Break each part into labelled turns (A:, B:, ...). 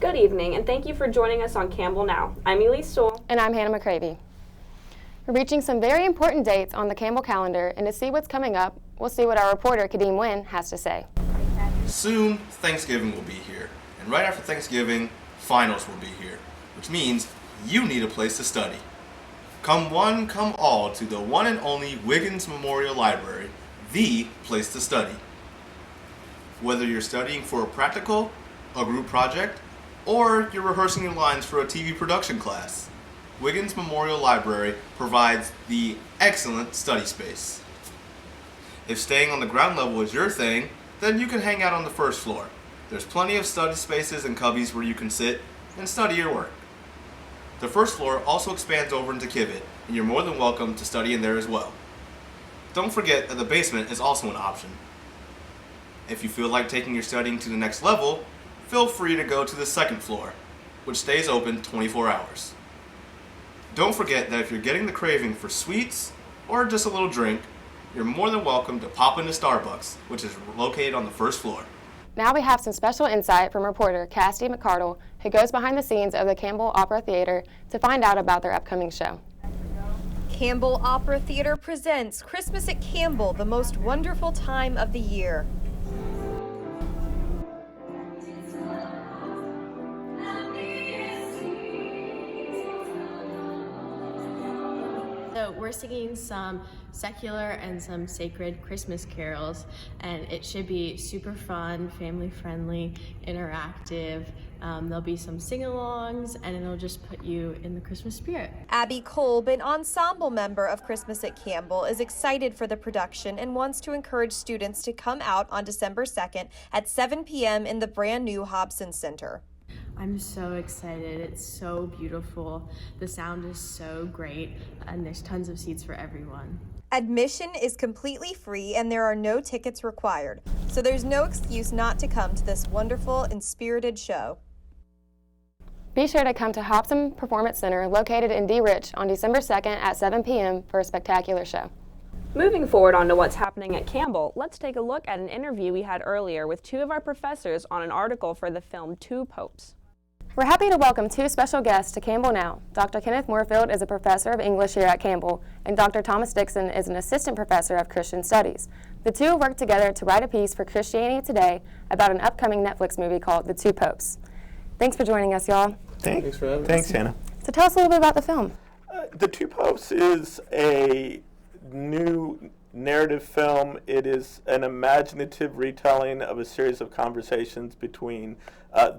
A: Good evening, and thank you for joining us on Campbell Now. I'm Elise Seawell.
B: And I'm Hannah McCravy. We're reaching some very important dates on the Campbell calendar, and to see what's coming up, we'll see what our reporter, Kadeem Wynn, has to say.
C: Soon, Thanksgiving will be here, and right after Thanksgiving, finals will be here, which means you need a place to study. Come one, come all to the one and only Wiggins Memorial Library, the place to study. Whether you're studying for a practical, a group project, or you're rehearsing your lines for a TV production class, Wiggins Memorial Library provides the excellent study space. If staying on the ground level is your thing, then you can hang out on the first floor. There's plenty of study spaces and cubbies where you can sit and study your work. The first floor also expands over into Kivett, and you're more than welcome to study in there as well. Don't forget that the basement is also an option. If you feel like taking your studying to the next level, feel free to go to the second floor, which stays open 24 hours. Don't forget that if you're getting the craving for sweets or just a little drink, you're more than welcome to pop into Starbucks, which is located on the first floor.
B: Now we have some special insight from reporter Cassidy McCardle, who goes behind the scenes of the Campbell Opera Theater to find out about their upcoming show.
D: Campbell Opera Theater presents Christmas at Campbell, the most wonderful time of the year.
E: So we're singing some secular and some sacred Christmas carols, and it should be super fun, family-friendly, interactive. There'll be some sing-alongs, and it'll just put you in the Christmas spirit.
D: Abby Kolb, an ensemble member of Christmas at Campbell, is excited for the production and wants to encourage students to come out on December 2nd at 7 p.m. in the brand new Hobson Center.
E: I'm so excited. It's so beautiful. The sound is so great, and there's tons of seats for everyone.
D: Admission is completely free and there are no tickets required, so there's no excuse not to come to this wonderful and spirited show.
B: Be sure to come to Hobson Performance Center, located in D. Rich, on December 2nd at 7 p.m. for a spectacular show.
A: Moving forward on to what's happening at Campbell, let's take a look at an interview we had earlier with two of our professors on an article for the film Two Popes.
B: We're happy to welcome two special guests to Campbell Now. Dr. Kenneth Moorfield is a professor of English here at Campbell, and Dr. Thomas Dixon is an assistant professor of Christian Studies. The two worked together to write a piece for Christianity Today about an upcoming Netflix movie called The Two Popes. Thanks for joining us, y'all.
F: Thanks for having us.
G: Thanks, Hannah.
B: So tell us a little bit about the film.
G: The Two Popes is a new narrative film. It is an imaginative retelling of a series of conversations between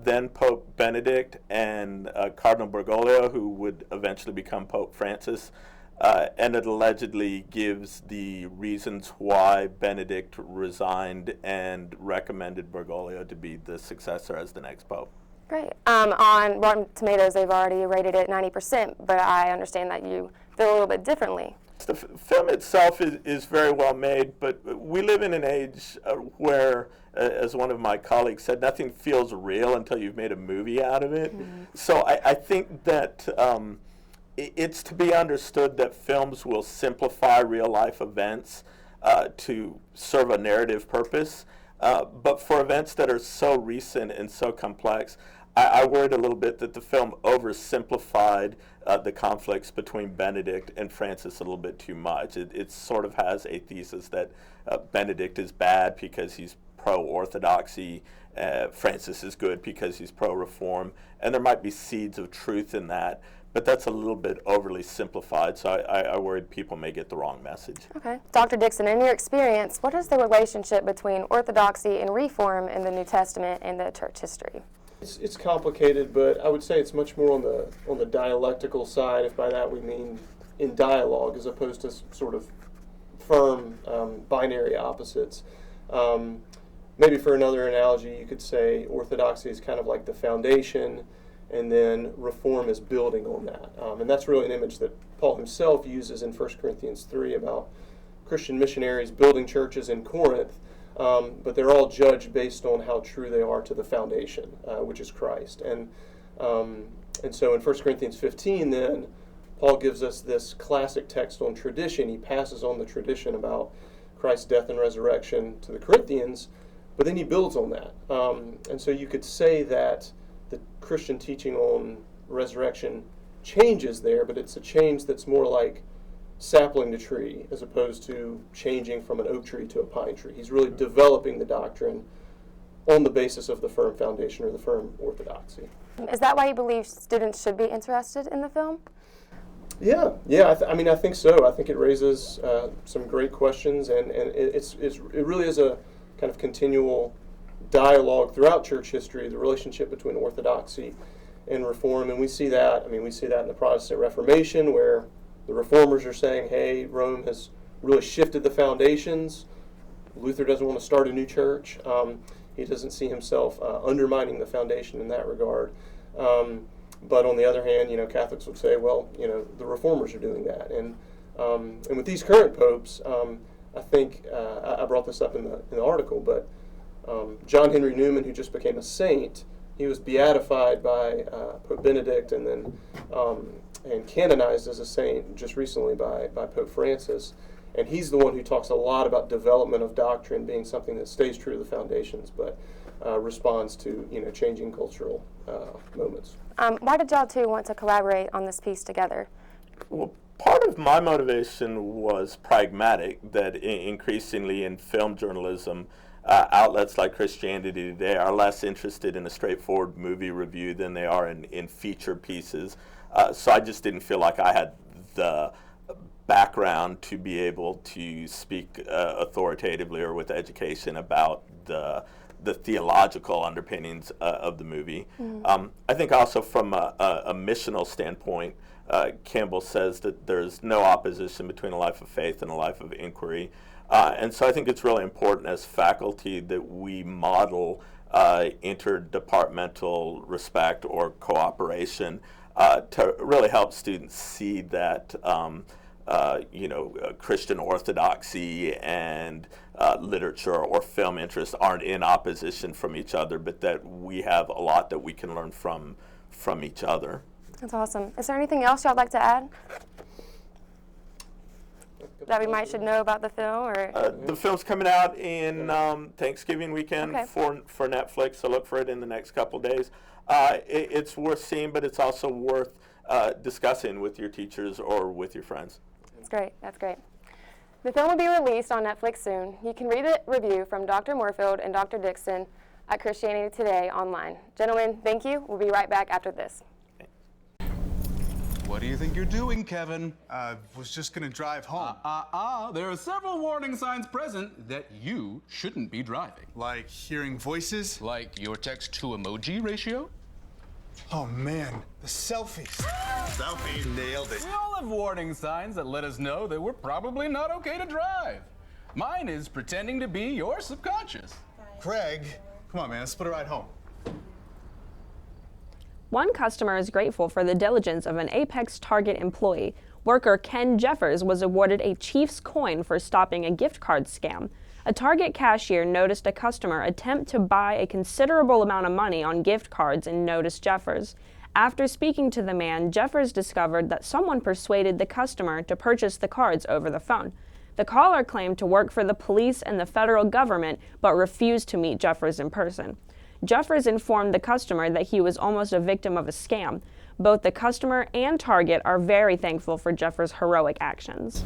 G: then Pope Benedict and Cardinal Bergoglio, who would eventually become Pope Francis. And it allegedly gives the reasons why Benedict resigned and recommended Bergoglio to be the successor as the next Pope.
B: Great. On Rotten Tomatoes, they've already rated it 90%, but I understand that you feel a little bit differently.
G: The film itself is very well made, but we live in an age where, as one of my colleagues said, nothing feels real until you've made a movie out of it. Mm-hmm. So I think that it's to be understood that films will simplify real-life events to serve a narrative purpose. But for events that are so recent and so complex, I worried a little bit that the film oversimplified the conflicts between Benedict and Francis a little bit too much. It sort of has a thesis that Benedict is bad because he's pro-orthodoxy, Francis is good because he's pro-reform, and there might be seeds of truth in that, but that's a little bit overly simplified, so I worried people may get the wrong message.
B: Okay. Dr. Dixon, in your experience, what is the relationship between orthodoxy and reform in the New Testament and the church history?
F: It's complicated, but I would say it's much more on the dialectical side, if by that we mean in dialogue as opposed to sort of firm binary opposites. Maybe for another analogy, you could say orthodoxy is kind of like the foundation, and then reform is building on that. And that's really an image that Paul himself uses in 1 Corinthians 3 about Christian missionaries building churches in Corinth, but they're all judged based on how true they are to the foundation, which is Christ. And so in 1 Corinthians 15 then, Paul gives us this classic text on tradition. He passes on the tradition about Christ's death and resurrection to the Corinthians, but then he builds on that. And so you could say that the Christian teaching on resurrection changes there, but it's a change that's more like sapling to tree as opposed to changing from an oak tree to a pine tree. He's really developing the doctrine on the basis of the firm foundation or the firm orthodoxy.
B: Is that why you believe students should be interested in the film?
F: Yeah. I think so. I think it raises some great questions, and it really is a kind of continual dialogue throughout church history, the relationship between orthodoxy and reform, and we see that. We see that in the Protestant Reformation, where the reformers are saying, hey, Rome has really shifted the foundations. Luther doesn't want to start a new church. He doesn't see himself undermining the foundation in that regard. But on the other hand, Catholics would say, well, the reformers are doing that. And with these current popes, I think, I brought this up in the article, but John Henry Newman, who just became a saint, he was beatified by Pope Benedict and then and canonized as a saint just recently by Pope Francis. And he's the one who talks a lot about development of doctrine being something that stays true to the foundations, but responds to changing cultural moments.
B: Why did y'all two want to collaborate on this piece together?
G: Well, part of my motivation was pragmatic, that increasingly in film journalism, outlets like Christianity Today are less interested in a straightforward movie review than they are in feature pieces. So I just didn't feel like I had the background to be able to speak authoritatively or with education about the theological underpinnings of the movie. Mm-hmm. I think also from a missional standpoint, Campbell says that there's no opposition between a life of faith and a life of inquiry. And so I think it's really important as faculty that we model interdepartmental respect or cooperation to really help students see that Christian orthodoxy and literature or film interests aren't in opposition from each other, but that we have a lot that we can learn from each other.
B: That's awesome. Is there anything else y'all like to add that we should know about the film? Or
G: the film's coming out in Thanksgiving weekend for Netflix, so look for it in the next couple days. It's worth seeing, but it's also worth discussing with your teachers or with your friends.
B: That's great. The film will be released on Netflix soon. You can read the review from Dr. Moorfield and Dr. Dixon at Christianity Today online. Gentlemen, thank you. We'll be right back after this.
H: What do you think you're doing, Kevin?
I: Was just gonna drive home.
H: There are several warning signs present that you shouldn't be driving.
I: Like hearing voices?
H: Like your text-to-emoji ratio?
I: Oh man, the selfies. Selfie, nailed it.
H: We all have warning signs that let us know that we're probably not okay to drive. Mine is pretending to be your subconscious.
I: Craig, come on man, let's split a ride home.
A: One customer is grateful for the diligence of an Apex Target employee. Worker Ken Jeffers was awarded a Chiefs coin for stopping a gift card scam. A Target cashier noticed a customer attempt to buy a considerable amount of money on gift cards and noticed Jeffers. After speaking to the man, Jeffers discovered that someone persuaded the customer to purchase the cards over the phone. The caller claimed to work for the police and the federal government, but refused to meet Jeffers in person. Jeffers informed the customer that he was almost a victim of a scam. Both the customer and Target are very thankful for Jeffers' heroic actions.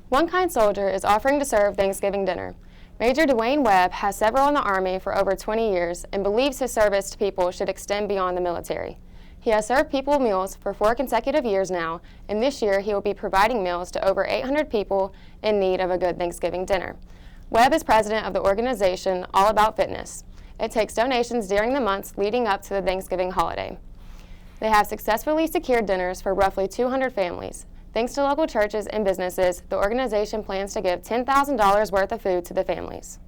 B: One Kind Soldier is offering to serve Thanksgiving dinner. Major Dwayne Webb has several in the Army for over 20 years and believes his service to people should extend beyond the military. He has served people meals for 4 consecutive years now, and this year he will be providing meals to over 800 people in need of a good Thanksgiving dinner. Webb is president of the organization All About Fitness. It takes donations during the months leading up to the Thanksgiving holiday. They have successfully secured dinners for roughly 200 families. Thanks to local churches and businesses, the organization plans to give $10,000 worth of food to the families.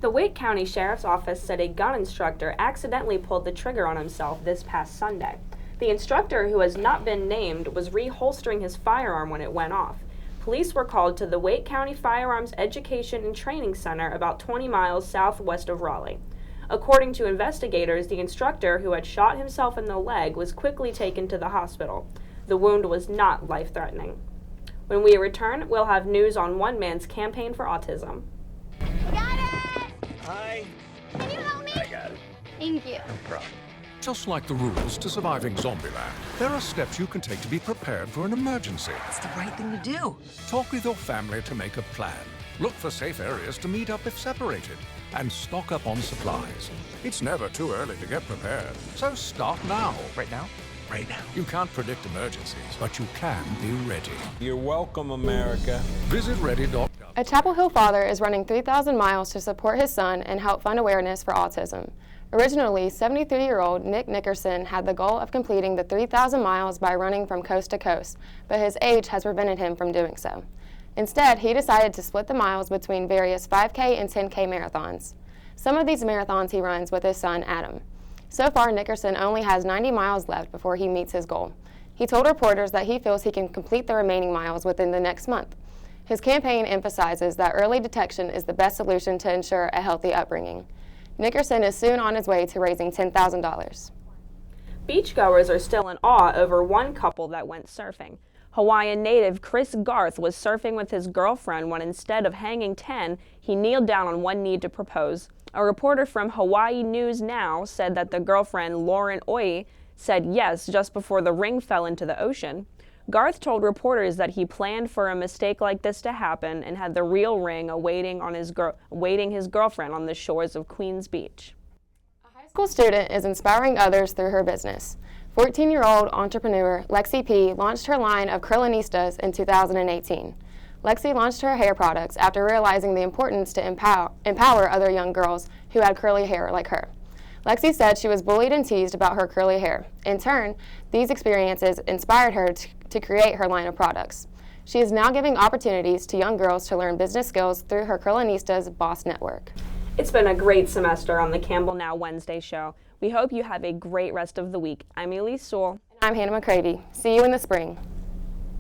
A: The Wake County Sheriff's Office said a gun instructor accidentally pulled the trigger on himself this past Sunday. The instructor, who has not been named, was reholstering his firearm when it went off. Police were called to the Wake County Firearms Education and Training Center about 20 miles southwest of Raleigh. According to investigators, the instructor, who had shot himself in the leg, was quickly taken to the hospital. The wound was not life-threatening. When we return, we'll have news on one man's campaign for autism.
J: Got it!
K: Hi.
J: Can you help me?
K: I got it.
J: Thank you.
K: No problem.
J: Just like the rules to surviving Zombieland, there are steps you can take to be prepared for an emergency.
K: It's the right thing to do.
J: Talk with your family to make a plan. Look for safe areas to meet up if separated. And stock up on supplies. It's never too early to get prepared, so start now.
K: Right now? Right now.
J: You can't predict emergencies, but you can be ready.
L: You're welcome, America.
J: Visit ready.gov.
B: A Chapel Hill father is running 3,000 miles to support his son and help fund awareness for autism. Originally, 73-year-old Nick Nickerson had the goal of completing the 3,000 miles by running from coast to coast, but his age has prevented him from doing so. Instead, he decided to split the miles between various 5K and 10K marathons. Some of these marathons he runs with his son, Adam. So far, Nickerson only has 90 miles left before he meets his goal. He told reporters that he feels he can complete the remaining miles within the next month. His campaign emphasizes that early detection is the best solution to ensure a healthy upbringing. Nickerson is soon on his way to raising $10,000.
A: Beachgoers are still in awe over one couple that went surfing. Hawaiian native Chris Garth was surfing with his girlfriend when instead of hanging 10, he kneeled down on one knee to propose. A reporter from Hawaii News Now said that the girlfriend, Lauren Oi, said yes just before the ring fell into the ocean. Garth told reporters that he planned for a mistake like this to happen and had the real ring awaiting his girlfriend on the shores of Queens Beach.
B: A high school student is inspiring others through her business. 14-year-old entrepreneur Lexi P. launched her line of Curlinistas in 2018. Lexi launched her hair products after realizing the importance to empower other young girls who had curly hair like her. Lexi said she was bullied and teased about her curly hair. In turn, these experiences inspired her to create her line of products. She is now giving opportunities to young girls to learn business skills through her Curlinistas Boss Network.
A: It's been a great semester on the Campbell Now Wednesday show. We hope you have a great rest of the week. I'm Elise Seawell.
B: And I'm Hannah McCravy. See you in the spring.